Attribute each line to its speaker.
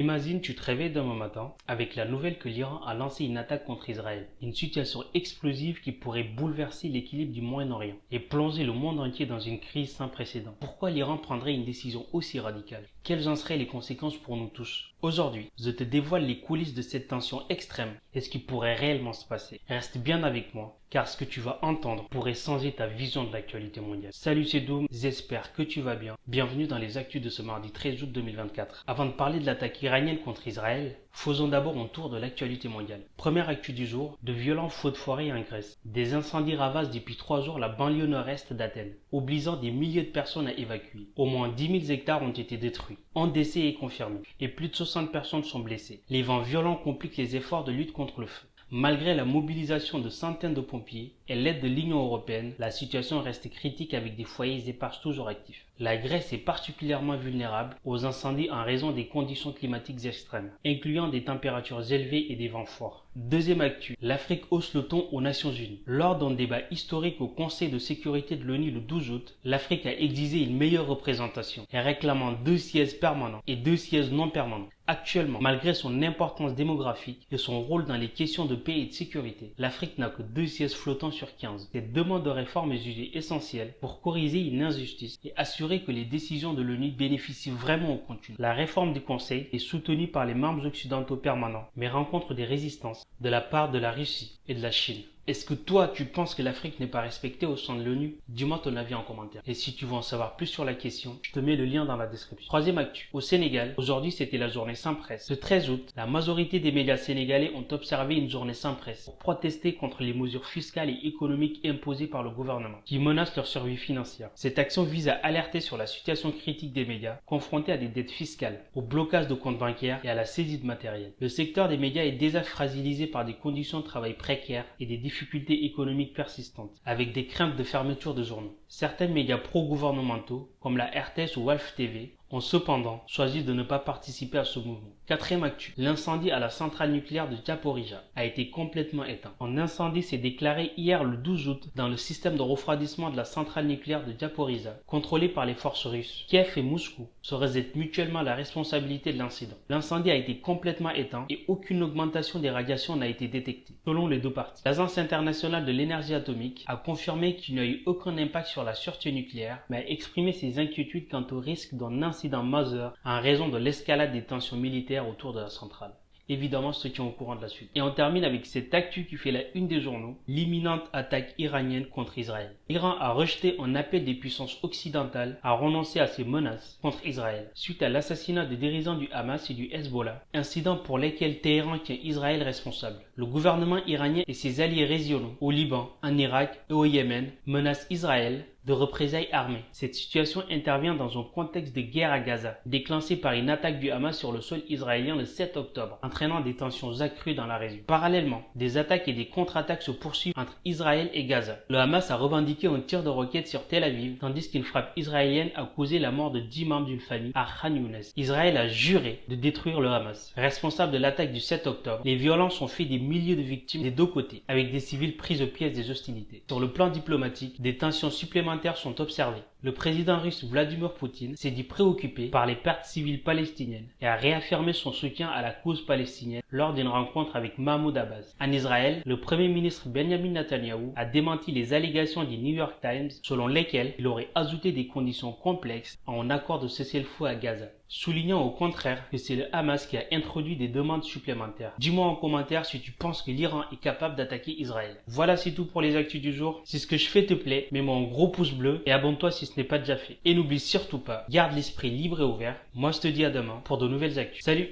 Speaker 1: Imagine, tu te réveilles demain matin avec la nouvelle que l'Iran a lancé une attaque contre Israël. Une situation explosive qui pourrait bouleverser l'équilibre du Moyen-Orient et plonger le monde entier dans une crise sans précédent. Pourquoi l'Iran prendrait une décision aussi radicale? Quelles en seraient les conséquences pour nous tous? Aujourd'hui, je te dévoile les coulisses de cette tension extrême et ce qui pourrait réellement se passer. Reste bien avec moi, car ce que tu vas entendre pourrait changer ta vision de l'actualité mondiale. Salut, c'est Doom, j'espère que tu vas bien. Bienvenue dans les actus de ce mardi 13 août 2024. Avant de parler de l'attaque iranienne contre Israël, faisons d'abord un tour de l'actualité mondiale. Première actu du jour, de violents feux de forêt en Grèce. Des incendies ravagent depuis 3 jours la banlieue nord-est d'Athènes, obligeant des milliers de personnes à évacuer. Au moins 10 000 hectares ont été détruits. Un décès est confirmé et plus de 60 personnes sont blessées. Les vents violents compliquent les efforts de lutte contre le feu. Malgré la mobilisation de centaines de pompiers et l'aide de l'Union européenne, la situation reste critique avec des foyers éparses toujours actifs. La Grèce est particulièrement vulnérable aux incendies en raison des conditions climatiques extrêmes, incluant des températures élevées et des vents forts. Deuxième actu, l'Afrique hausse le ton aux Nations Unies. Lors d'un débat historique au Conseil de sécurité de l'ONU le 12 août, l'Afrique a exigé une meilleure représentation et réclamant 2 sièges permanents et 2 sièges non permanents. Actuellement, malgré son importance démographique et son rôle dans les questions de paix et de sécurité, l'Afrique n'a que 2 sièges flottants sur 15. Cette demande de réforme est jugée essentielle pour corriger une injustice et assurer que les décisions de l'ONU bénéficient vraiment au continent. La réforme du Conseil est soutenue par les membres occidentaux permanents, mais rencontre des résistances de la part de la Russie et de la Chine. Est-ce que toi, tu penses que l'Afrique n'est pas respectée au sein de l'ONU? Dis-moi ton avis en commentaire. Et si tu veux en savoir plus sur la question, je te mets le lien dans la description. Troisième actu. Au Sénégal, aujourd'hui c'était la journée sans presse. Le 13 août, la majorité des médias sénégalais ont observé une journée sans presse pour protester contre les mesures fiscales et économiques imposées par le gouvernement, qui menacent leur survie financière. Cette action vise à alerter sur la situation critique des médias, confrontés à des dettes fiscales, au blocage de comptes bancaires et à la saisie de matériel. Le secteur des médias est déjà fragilisé par des conditions de travail précaires et des difficultés économiques persistantes, avec des craintes de fermeture de journaux. Certains médias pro-gouvernementaux, comme la RTS ou Wolf TV, ont cependant choisi de ne pas participer à ce mouvement. Quatrième actu, l'incendie à la centrale nucléaire de Zaporizhzhia a été complètement éteint. Un incendie s'est déclaré hier le 12 août dans le système de refroidissement de la centrale nucléaire de Zaporizhzhia, contrôlé par les forces russes. Kiev et Moscou se rejettent mutuellement la responsabilité de l'incident. L'incendie a été complètement éteint et aucune augmentation des radiations n'a été détectée, selon les deux parties. L'Agence internationale de l'énergie atomique a confirmé qu'il n'y a eu aucun impact sur la sûreté nucléaire, mais a exprimé ses inquiétudes quant au risque d'un incident majeur en raison de l'escalade des tensions militaires autour de la centrale. Évidemment, ceux qui sont au courant de la suite. Et on termine avec cette actu qui fait la une des journaux, l'imminente attaque iranienne contre Israël. L'Iran a rejeté un appel des puissances occidentales à renoncer à ses menaces contre Israël, suite à l'assassinat des dirigeants du Hamas et du Hezbollah, incident pour lesquels Téhéran tient Israël responsable. Le gouvernement iranien et ses alliés régionaux, au Liban, en Irak et au Yémen, menacent Israël de représailles armées. Cette situation intervient dans un contexte de guerre à Gaza, déclenchée par une attaque du Hamas sur le sol israélien le 7 octobre, entraînant des tensions accrues dans la région. Parallèlement, des attaques et des contre-attaques se poursuivent entre Israël et Gaza. Le Hamas a revendiqué un tir de roquette sur Tel Aviv, tandis qu'une frappe israélienne a causé la mort de 10 membres d'une famille à Khan Younes. Israël a juré de détruire le Hamas. Responsable de l'attaque du 7 octobre, les violences ont fait des milliers de victimes des deux côtés, avec des civils pris aux pièges des hostilités. Sur le plan diplomatique, des tensions supplémentaires sont observées. Le président russe Vladimir Poutine s'est dit préoccupé par les pertes civiles palestiniennes et a réaffirmé son soutien à la cause palestinienne lors d'une rencontre avec Mahmoud Abbas. En Israël, le premier ministre Benjamin Netanyahou a démenti les allégations du New York Times selon lesquelles il aurait ajouté des conditions complexes à un accord de cessez-le-feu à Gaza, soulignant au contraire que c'est le Hamas qui a introduit des demandes supplémentaires. Dis-moi en commentaire si tu penses que l'Iran est capable d'attaquer Israël. Voilà, c'est tout pour les actus du jour. Si ce que je fais te plaît, mets-moi un gros pouce bleu et abonne-toi si ce n'est pas déjà fait. Et n'oublie surtout pas, garde l'esprit libre et ouvert. Moi je te dis à demain pour de nouvelles actus. Salut!